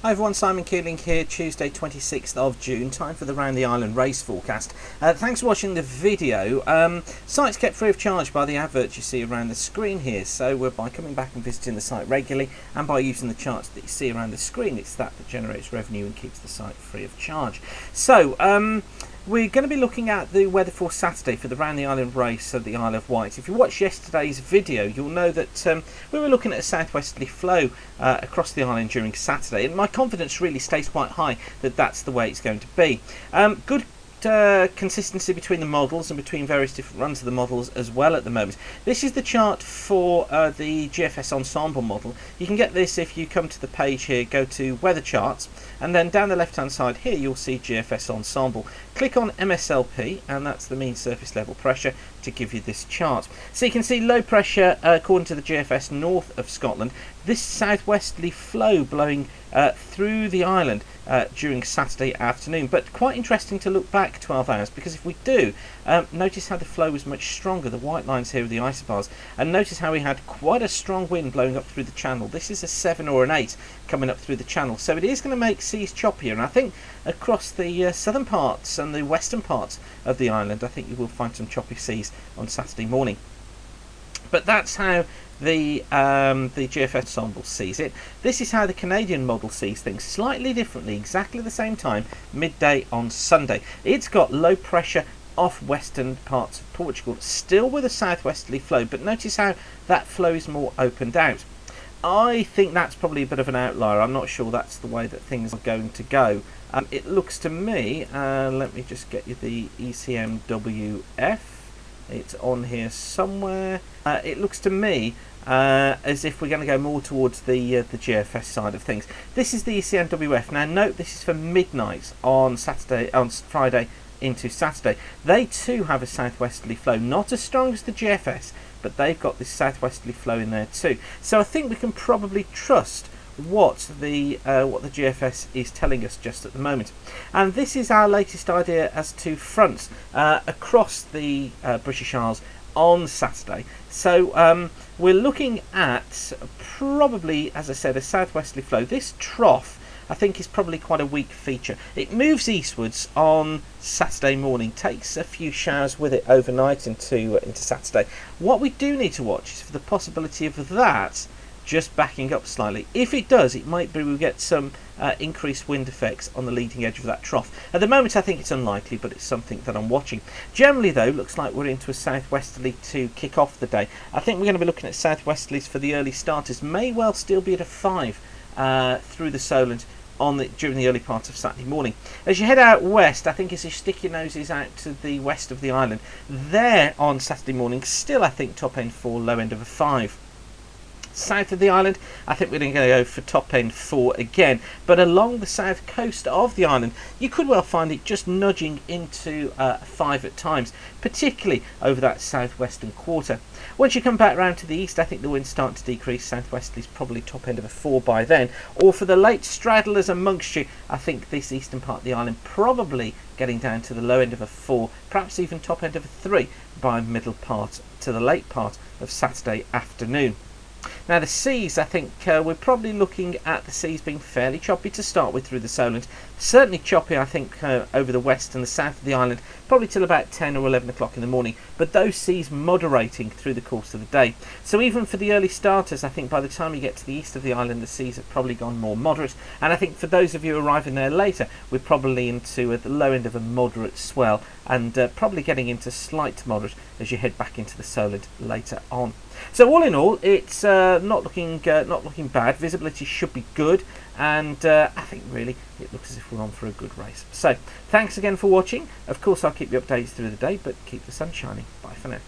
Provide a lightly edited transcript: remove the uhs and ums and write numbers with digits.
Hi everyone, Simon Keeling here, Tuesday 26th of June, time for the Round the Island race forecast. Thanks for watching the video. Site's kept free of charge by the advert you see around the screen here, so by coming back and visiting the site regularly and by using the charts that you see around the screen, it's that generates revenue and keeps the site free of charge. So, we're going to be looking at the weather for Saturday for the Round the Island race at the Isle of Wight. If you watched yesterday's video, you'll know that we were looking at a southwesterly flow across the island during Saturday, and my confidence really stays quite high that that's the way it's going to be. Good consistency between the models and between various different runs of the models as well at the moment. This is the chart for the GFS ensemble model. You can get this if you come to the page here, go to weather charts, and then down the left hand side here you'll see GFS ensemble. Click on MSLP, and that's the mean surface level pressure, to give you this chart. So you can see low pressure according to the GFS north of Scotland. This southwesterly flow blowing through the island during Saturday afternoon, but quite interesting to look back 12 hours, because if we do notice how the flow was much stronger. The white lines here are the isobars, and notice how we had quite a strong wind blowing up through the channel. This is a 7 or an 8 coming up through the channel, so it is going to make seas choppier, and I think across the southern parts and the western parts of the island I think you will find some choppy seas on Saturday morning. But that's how the GFS ensemble sees it. This is how the Canadian model sees things, slightly differently, exactly the same time, midday on Sunday. It's got low pressure off western parts of Portugal, still with a southwesterly flow, but notice how that flow is more opened out. I think that's probably a bit of an outlier. I'm not sure that's the way that things are going to go. It looks to me, let me just get you the ECMWF, it's on here somewhere. It looks to me as if we're going to go more towards the GFS side of things. This is the ECMWF. Now note this is for midnight on Friday into Saturday. They too have a southwesterly flow, not as strong as the GFS, but they've got this southwesterly flow in there too. So I think we can probably trust what the GFS is telling us just at the moment. And this is our latest idea as to fronts across the British Isles on Saturday. So we're looking at probably, as I said, a southwesterly flow. This trough I think is probably quite a weak feature. It moves eastwards on Saturday morning, takes a few showers with it overnight into Saturday. What we do need to watch is for the possibility of that just backing up slightly. If it does, it might be we'll get some increased wind effects on the leading edge of that trough. At the moment I think it's unlikely, but it's something that I'm watching. Generally though, looks like we're into a southwesterly to kick off the day. I think we're going to be looking at southwesterlies for the early starters, may well still be at a 5 through the Solent during the early part of Saturday morning. As you head out west, I think as you stick your noses out to the west of the island, there on Saturday morning, still I think top end 4, low end of a 5. South of the island, I think we're going to go for top end 4 again, but along the south coast of the island you could well find it just nudging into 5 at times, particularly over that southwestern quarter. Once you come back round to the east, I think the winds start to decrease. Southwesterly is probably top end of a 4 by then, or for the late straddlers amongst you, I think this eastern part of the island probably getting down to the low end of a 4, perhaps even top end of a 3 by middle part to the late part of Saturday afternoon. Now the seas, I think we're probably looking at the seas being fairly choppy to start with through the Solent. Certainly choppy I think over the west and the south of the island, probably till about 10 or 11 o'clock in the morning, but those seas moderating through the course of the day. So even for the early starters, I think by the time you get to the east of the island the seas have probably gone more moderate, and I think for those of you arriving there later we're probably into the low end of a moderate swell, and probably getting into slight moderate as you head back into the Solent later on. So all in all, it's not looking bad. Visibility should be good, and I think really it looks as if we're on for a good race. So thanks again for watching. Of course I'll keep you updated through the day, but keep the sun shining. Bye for now.